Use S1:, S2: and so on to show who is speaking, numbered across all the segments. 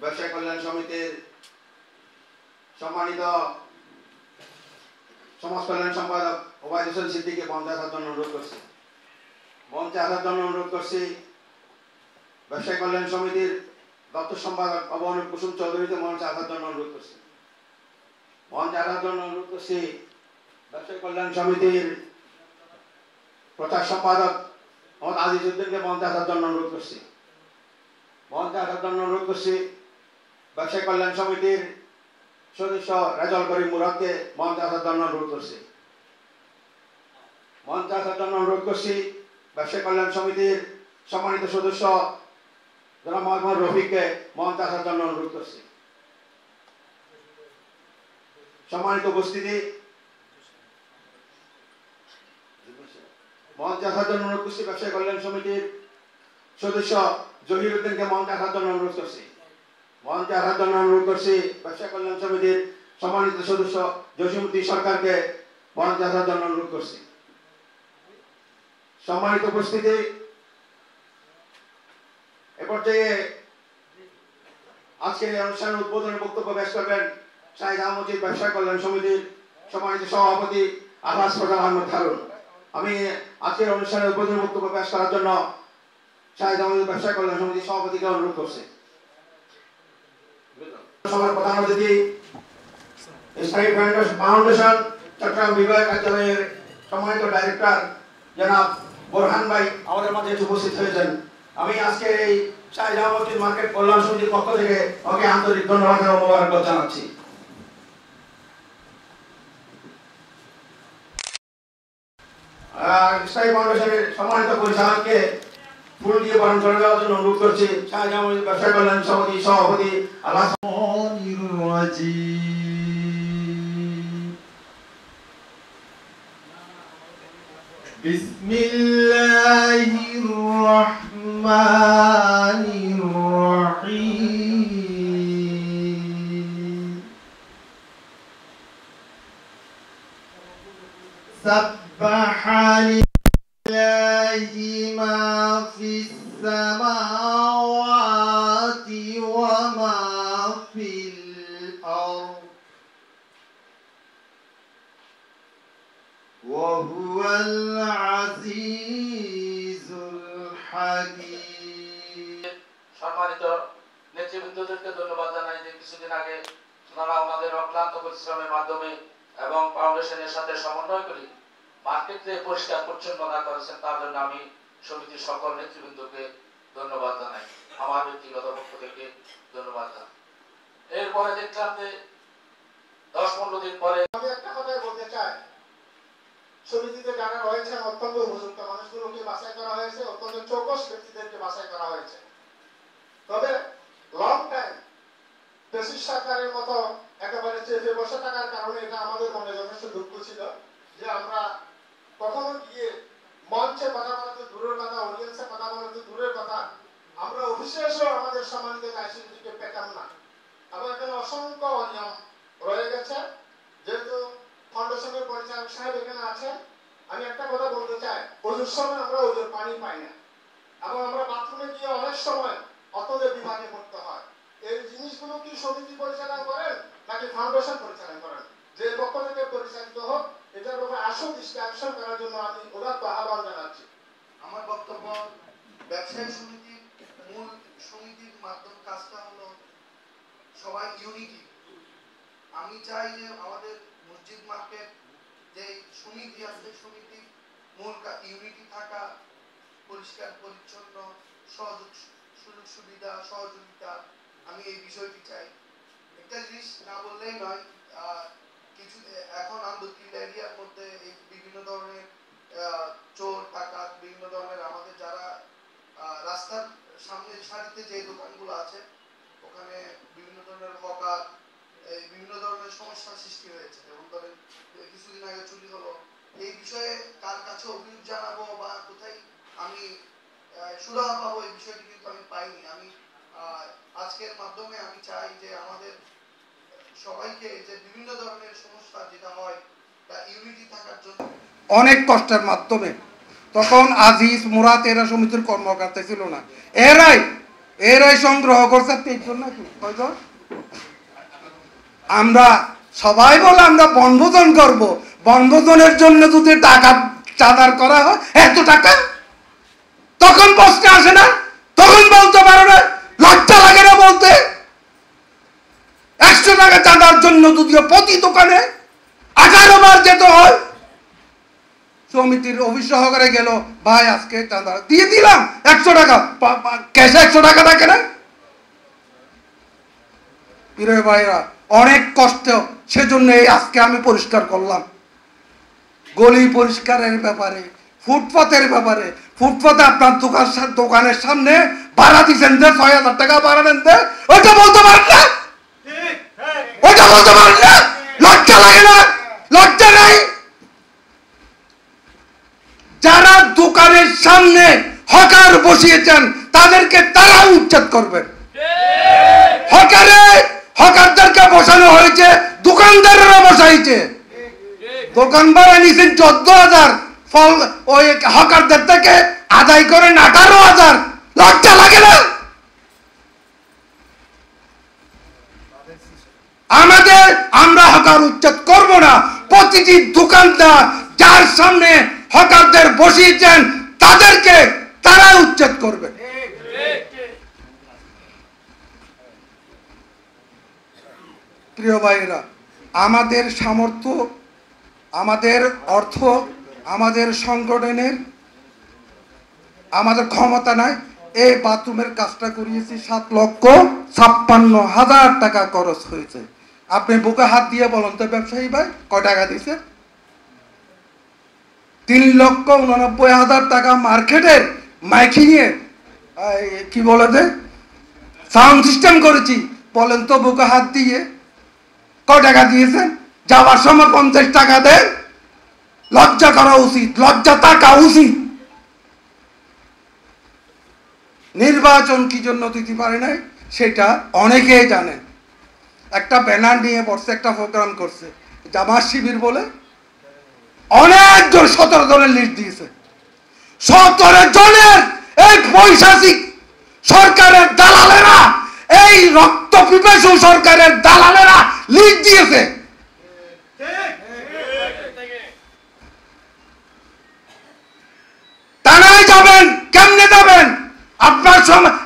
S1: ব্যবসায়ী কল্যাণ সমিতির সম্মানিত সমাজ কল্যাণ সম্পাদক ওবায়দুল হোসেন সিদ্দিককে মঞ্চে আসার জন্য অনুরোধ করছি। মঞ্চে আসার জন্য অনুরোধ করছি ব্যবসায়ী কল্যাণ সমিতির দপ্তর সম্পাদক অবনুপ কুসুম চৌধুরীকে মঞ্চে আসার জন্য অনুরোধ করছি। মঞ্চে আসার জন্য অনুরোধ করছি ব্যবসায়ী কল্যাণ সমিতির প্রচার সম্পাদক মোহাম্মদ আজিজ উদ্দিনকে মঞ্চে আসার জন্য অনুরোধ করছি। মঞ্চে আসার জন্য অনুরোধ করছি ব্যবসায়ী কল্যাণ সমিতির সদস্য রেজাউল করিম মুরাদকে মঞ্চে আসার জন্য অনুরোধ করছি। মঞ্চে আসার জন্য অনুরোধ করছি ব্যবসায়ী কল্যাণ সমিতির সম্মানিত সদস্য জনাব মোহাম্মদ রফিককে মঞ্চে আসার জন্য অনুরোধ করছি। সম্মানিত উপস্থিতি, মঞ্চে আসার জন্য অনুরোধ করছি ব্যবসায়ী কল্যাণ সমিতির সদস্য জহির উদ্দিনকে মঞ্চে আসার জন্য অনুরোধ করছি। মঞ্চে আসার জন্য অনুরোধ করছি ব্যবসায়ী কল্যাণ সমিতির সম্মানিত সদস্য জসিমউদ্দিন সরকারকে মঞ্চে আসার জন্য অনুরোধ করছি। সম্মানিত উপস্থিতি, এ পর্যায়ে আজকের এই অনুষ্ঠানের উদ্বোধনী বক্তব্য পেশ করবেন শাহিদ আহমদ ব্যবসায়ী কল্যাণ সমিতির সম্মানিত সভাপতি আলহাজ ফজল আহমদ হারুন। আমি আজকের অনুষ্ঠানের উদ্বোধনী বক্তব্য পেশ করার জন্য শাহিদ আহমদ ব্যবসায়ী কল্যাণ সমিতির সভাপতিকে অনুরোধ করছি। সভার প্রধান অতিথি ইসলামিক ফাউন্ডেশন চট্টগ্রাম বিভাগ কার্যালয়ের সম্মানিত ডাইরেক্টর জনাব বোরহান ভাই আমাদের মাঝে উপস্থিত হয়েছেন। আমি আজকের এই শাহিদ আহমদ মার্কেট কল্যাণ সমিতির পক্ষ থেকে ওকে আন্তরিক ধন্যবাদ ও মোবারকবাদ জানাচ্ছি। ইসলামিক ফাউন্ডেশনের সম্মানিত পরিচালককে ফুল দিয়ে বরণ করে দেওয়ার জন্য অনুরোধ করছি শাহিদ আহমদ ব্যবসায়ী কল্যাণ সমিতির সভাপতি আলহাজ
S2: বিসমিল্লাহির রহমানির রহিম সাব্বাহা লিল্লাহি মা ফিস সামাওয়াতি ওয়া মা ফিল আরদ ওয়া হুয়াল আজিজুল হাকীম।
S1: সম্মানিত নেতৃবৃন্দদেরকে ধন্যবাদ জানাই যে কিছুদিন আগে ওনারা আমাদের অক্লান্ত পরিশ্রমের মাধ্যমে এবং ফাউন্ডেশনের সাথে সমন্বয় করে মার্কেটে পরিষ্কার পরিচ্ছন্নতা করেছেন। তার জন্য আমি সমিতির সকল নেতৃবৃন্দকে ধন্যবাদ জানাই, আমার ব্যক্তিগত পক্ষ থেকে ধন্যবাদ জানাই। এরপরে দেখলাম যে 10-15 দিন পরে
S3: আমি একটা কথাই বলতে চাই, সমিতিতে যারা রয়েছেন অত্যন্ত উপযুক্ত মানুষগুলোকে বাছাই করা হয়েছে, অত্যন্ত চৌকস ব্যক্তিদেরকে বাছাই করা হয়েছে। তবে লং টাইম ব্রিটিশ সরকারের মতো একেবারে চেপে বসে থাকার কারণে এটা আমাদের মনে যথেষ্ট দুঃখ ছিল যে আমরা কখনো গিয়ে মঞ্চে কথা বলাতে দূরের কথা, অডিয়েন্সে কথা বলাতে দূরের কথা, আমরা অফিসে এসেও আমাদের সম্মানিত আইসিটিকে পেতাম না। এবং এখানে অসংখ্য অনিয়ম রয়ে গেছে। যেহেতু ফাউন্ডেশনের পরিচালক সাহেব এখানে আছেন, আমি একটা কথা বলতে চাই, ওজুর সময় আমরা ওজুর পানি পাই না এবং আমরা বাথরুমে গিয়ে অনেক সময় অতলে বিভাগে পড়তে হয়। এই জিনিসগুলো কি সমিতি পরিচালনা করেন নাকি ফাউন্ডেশন পরিচালনা করেন? যে পক্ষ থেকে পরিচালিত হোক, এটার উপরে আসল দৃষ্টি আকর্ষণ করার জন্য আমি উদাত্ত আহ্বান জানাচ্ছি।
S2: আমার বক্তব্য, ব্যবসায়ী সমিতির মূল সমিতির মাধ্যম কাজটা হলো সবাই ইউনিটি। আমি চাই যে আমাদের মসজিদ মার্কেট যে সমিতি আছে, সমিতির মূল ইউনিটি থাকা, পরিষ্কার পরিচ্ছন্ন, সুযোগ সুবিধা সহযোগিতা, আমি এই বিষয়টি চাই। একটা জিনিস না বললেই নয়, কিছু এখন আন্দোলন এরিয়ার মধ্যে এই বিভিন্ন ধরনের চোর ডাকাত, বিভিন্ন ধরনের আমাদের যারা রাস্তার সামনে সারিতে যে দোকানগুলো আছে ওখানে বিভিন্ন ধরনের হকার, বিভিন্ন ধরনের সমস্যার সৃষ্টি হয়েছে। যেমন ধরেন কিছুদিন আগে চুরি হলো। এই বিষয়ে কার কাছে অভিযোগ জানাবো বা কোথায় আমি সুরাহা পাবো, এই বিষয়টি কিন্তু আমি পাইনি। আমি আজকের মাধ্যমে আমি চাই যে আমাদের সবাইকে যে বিভিন্ন ধরনের সমস্যা যেটা হয় তা ইউনিটি থাকার জন্য অনেক কষ্টের মাধ্যমে, তখন আজিজ মুরাদ এরা সমিতির কর্মকর্তা ছিল না, এরাই
S4: এরাই সংগ্রহ করছে 23 জন নাকি কয়জন? আমরা সবাই বলে আমরা বনভোজন করব, বনভোজনের জন্য যদি টাকা চাঁদার করা হয় এত টাকা, তখন প্রশ্ন আসে না? তখন বলতে পারো না? লজ্জা লাগে না বলতে? 100 টাকা চাঁদার জন্য যদিও প্রতি দোকানে 18 বার যেতে হয়। সমিতির অফিস সহকারে গেল, ভাই আজকে চাঁদা দিয়ে দিলাম 100 টাকা, ক্যাশে 100 টাকা থাকে না? প্রিয় ভাইরা, অনেক কষ্ট, সেজন্য এই আজকে আমি পরিষ্কার করলাম। গলি পরিষ্কারের ব্যাপারে, ফুটপাতের ব্যাপারে, ফুটপাতে আপনার দোকানের সামনে ভাড়া দিচ্ছেন যে 6000 টাকা ভাড়া নেন, ওইটা বলতে পারেন না? ওইটা বলতে পারেন না? লজ্জা লাগে না? লজ্জা নাই? যারা দোকানের সামনে হকার বসিয়েছেন তাদেরকে তারা উচ্ছেদ করবেন। হকারদেরকে বসানো হয়েছে, দোকানদারেরা বসাইছে। দোকান ভাড়া নিয়েছেন 14,000, ফল ওই হকারদের থেকে আদায় করেন 18,000। লজ্জা লাগে না? আমরা হকার উচ্ছেদ করব না। প্রতিটি দোকানদার যার সামনে হকারদের বসিয়েছেন তাদেরকে তারা উচ্ছেদ করবে। প্রিয় ভাইরা, আমাদের সামর্থ্য, আমাদের অর্থ, আমাদের সংগঠনের আমাদের ক্ষমতা নাই। এই বাথরুমের কাজটা করিয়েছি 7,56,000 টাকা খরচ হয়েছে। আপনি বুকে হাত দিয়ে বলেন তো ব্যবসায়ী ভাই কয় টাকা দিয়েছে? 3,89,000 টাকা মার্কেটের মাইকিং এ কি বলে যে সাউন্ড সিস্টেম করেছি। বলেন তো বুকে হাত দিয়ে কয় টাকা দিয়েছেন? যাওয়ার সময় 50 টাকা দেন। লজ্জা করা উচিত, লজ্জা থাকা উচিত। নির্বাচন কি জন্য দিতে পারে নাই সেটা অনেকেই জানেন। একটা ব্যানার নিয়ে বসে একটা প্রোগ্রাম করছে জামাত শিবির বলে, অনেকজন 17 জনের লিস্ট দিয়েছে। 17 জনের এই পৈশাচিক সরকারের দালালেরা, এই রক্ত পিপাসু সরকারের দালালেরা লিস্ট দিয়েছে। টানায় যাবেন, কেমনে যাবেন?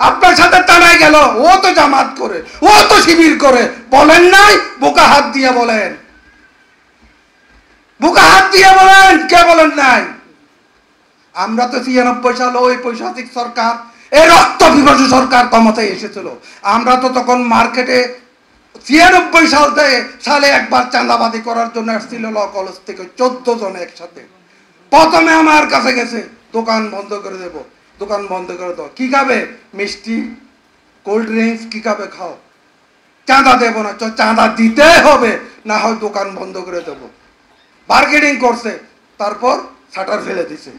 S4: আপনার সাথে টানায় গেল, ও তো জামাত করে, ও তো শিবির করে, বলেন নাই? বুকে হাত দিয়ে বলেন, বুকে হাত দিয়ে বলেন, কে বলেন নাই? আমরা তো 96 সালে ওই পৈশাচিক সরকার, এই রক্ত পিপাসু সরকার ক্ষমতায় এসেছিল। আমরা তো তখন মার্কেটে 96 সালে একবার চাঁদাবাদি করার জন্য আসছিল ল কলেজ থেকে 14 জন একসাথে। প্রথমে আমার কাছে গেছে, দোকান বন্ধ করে দেব, দোকান বন্ধ করে দাও। কি খাবে? মিষ্টি, কোল্ড ড্রিঙ্কস, কি খাবে খাও, চাঁদা দেব না। চাঁদা দিতে হবে, না হয় দোকান বন্ধ করে দেব। বার্গেনিং করছে, তারপর শাটার ফেলে দিছে।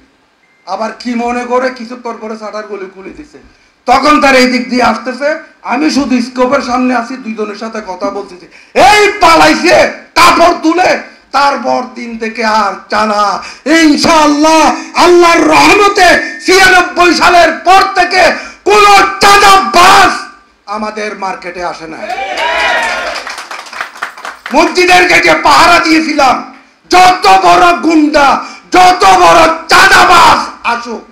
S4: আবার কি মনে করে কিছুক্ষণ পরে শাটার গুলি খুলে দিছে। তখন তার এই দিক দিয়ে আসতেছে, আমি শুধু স্কোপের সামনে আছি, দুইজনের সাথে কথা বলতেছি, এই পালাইছে কাপড় তুলে। তারপর দিন থেকে আর চাঁদা ইনশাআল্লাহ আল্লাহর রহমতে 96 সালের পর থেকে কোন চাঁদাবাজ আমাদের মার্কেটে আসে না। মসজিদের গেটে পাহারা দিয়েছিলাম, যত বড় গুন্ডা, যত বড় চাঁদাবাজ আসুক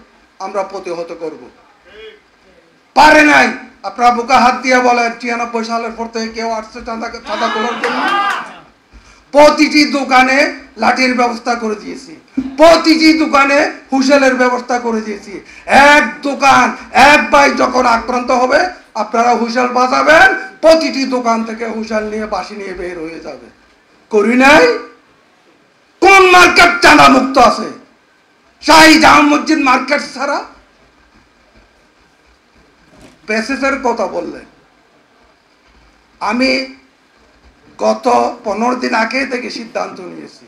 S4: আমরা প্রতিহত করব। পারে নাই। আপনারা বুকে হাত দিয়ে বলেন 96 সালের পর থেকে কেউ আসছে চাঁদা করার জন্য? প্রতিটি দোকানে লাঠির ব্যবস্থা করে দিয়েছি, প্রতিটি দোকানে হুঁশেলের ব্যবস্থা করে দিয়েছি। এক দোকান এক ভাই যখন আক্রান্ত হবে আপনারা হুঁশেল বাজাবেন, প্রতিটি দোকান থেকে হুঁশেল নিয়ে বাঁশি নিয়ে বের হয়ে যাবে। করি নাই? কোন মার্কেট চাঁদা মুক্ত আছে? শাহী জামা মসজিদ মার্কেট ছাড়া। বেসিসের কথা বললেন, আমি গত 15 দিন আগে থেকে সিদ্ধান্ত নিয়েছি,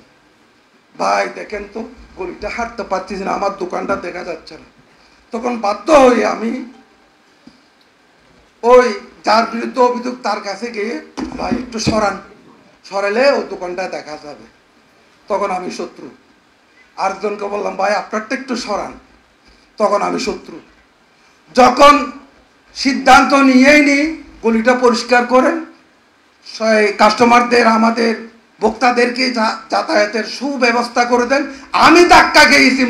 S4: ভাই দেখেন তো গলিটা হাঁটতে পারছি না, আমার দোকানটা দেখা যাচ্ছে না। তখন বাধ্য হয়ে আমি ওই যার বিরুদ্ধে অভিযোগ তার কাছে গিয়ে, ভাই একটু সরালে ওই দোকানটা দেখা যাবে। তখন আমি শত্রু। আরেকজনকে বললাম, ভাই আপনারটা একটু সরান, তখন আমি শত্রু। যখন সিদ্ধান্ত নিয়েই নি গলিটা পরিষ্কার করেন, কাস্টমারদের আমাদের ভোক্তাদেরকে যাতায়াতের সুব্যবস্থা করে দেন। আমি ধাক্কা খেয়েছি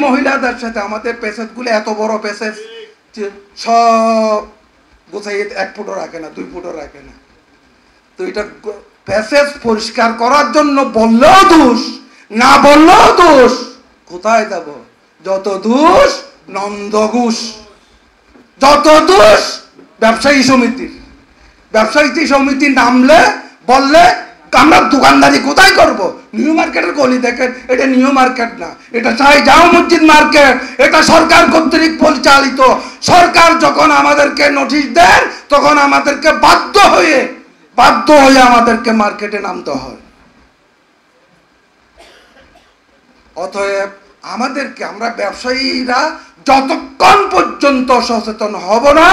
S4: মহিলাদের সাথে, আমাদের প্যাসেজগুলো এত বড় প্যাসেজ, সব গোছাইয়ে 1 ফুটও রাখে না, 2 ফুটও রাখে না। তো এটা প্যাসেজ পরিষ্কার করার জন্য বললেও দোষ, না বললেও দোষ। কোথায় যাব? যত দোষ নন্দঘোষ, যত দোষ ব্যবসায়ী সমিতি নামলে বললে আমরা দোকানদারি কোথায় করব? নিউ মার্কেটের গলি দেখেন, এটা নিউ মার্কেট না, এটা শাহজাও মসজিদ মার্কেট, এটা সরকার কর্তৃক পরিচালিত। সরকার যখন আমাদেরকে নোটিশ দেন তখন আমাদেরকে বাধ্য হয়ে আমাদেরকে মার্কেটে নামতে হয়। অতএব আমরা ব্যবসায়ীরা যতক্ষণ পর্যন্ত সচেতন হব না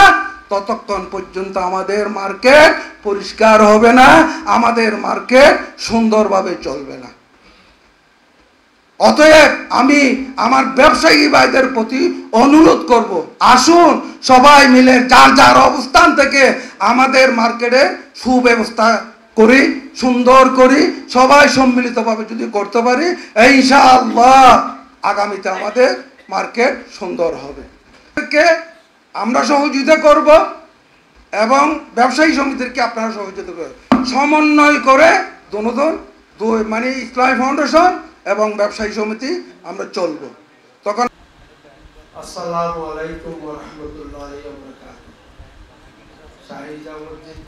S4: ততক্ষণ পর্যন্ত আমাদের মার্কেট পরিষ্কার হবে না, আমাদের মার্কেট সুন্দরভাবে চলবে না। অতএব আমি আমার ব্যবসায়ী ভাইদের প্রতি অনুরোধ করব, আসুন সবাই মিলে যার যার অবস্থান থেকে আমাদের মার্কেটে সুব্যবস্থা করি, সুন্দর করি, সবাই সম্মিলিতভাবে যদি করতে পারি ইনশাআল্লাহ আগামীতে আমাদের মার্কেট সুন্দর হবে। আমরা সহযোগিতা করব এবং ব্যবসায়ী সমিতিকে আপনারা সহযোগিতা করবেন, সমন্বয় করে মানে ইসলামী ফাউন্ডেশন এবং ব্যবসায়ী সমিতি আমরা চলব। তখন
S5: আসসালামু আলাইকুম ওয়া রাহমাতুল্লাহি ওয়া বারাকাতুহু। শাহজাও মসজিদ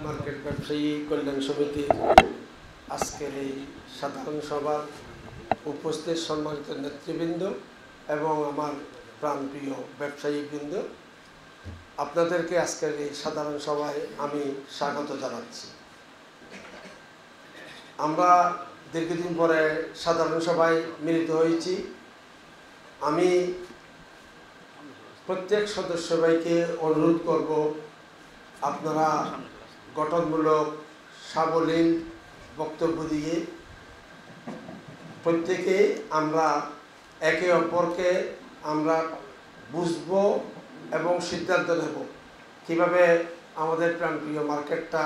S5: মার্কেট ব্যবসায়ী কল্যাণ সমিতি আজকের এই সাধারণ সভার উপস্থিত সম্মানিত নেতৃবৃন্দ এবং আমার প্রাণপ্রিয় ব্যবসায়ীবৃন্দ, আপনাদেরকে আজকের এই সাধারণ সভায় আমি স্বাগত জানাচ্ছি। আমরা দীর্ঘদিন পরে সাধারণ সভায় মিলিত হয়েছি। আমি প্রত্যেক সদস্য ভাইকে অনুরোধ করব, আপনারা গঠনমূলক সাবলীল বক্তব্য দিয়ে প্রত্যেকে আমরা একে অপরকে আমরা বুঝবো এবং সিদ্ধান্ত নেব কীভাবে আমাদের প্রাণপ্রিয় মার্কেটটা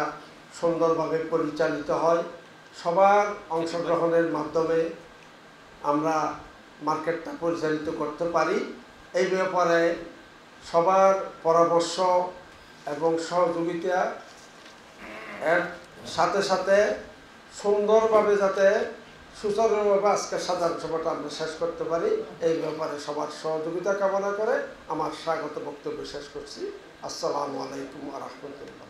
S5: সুন্দরভাবে পরিচালিত হয়। সবার অংশগ্রহণের মাধ্যমে আমরা মার্কেটটা পরিচালিত করতে পারি। এই ব্যাপারে সবার পরামর্শ এবং সহযোগিতা এর সাথে সাথে সুন্দরভাবে যাতে সুচারুভাবে আজকের সাধারণ সভাটা আমরা শেষ করতে পারি, এই ব্যাপারে সবার সহযোগিতা কামনা করে আমার স্বাগত বক্তব্য শেষ করছি। আসসালামু আলাইকুম ওয়া রাহমাতুল্লাহ।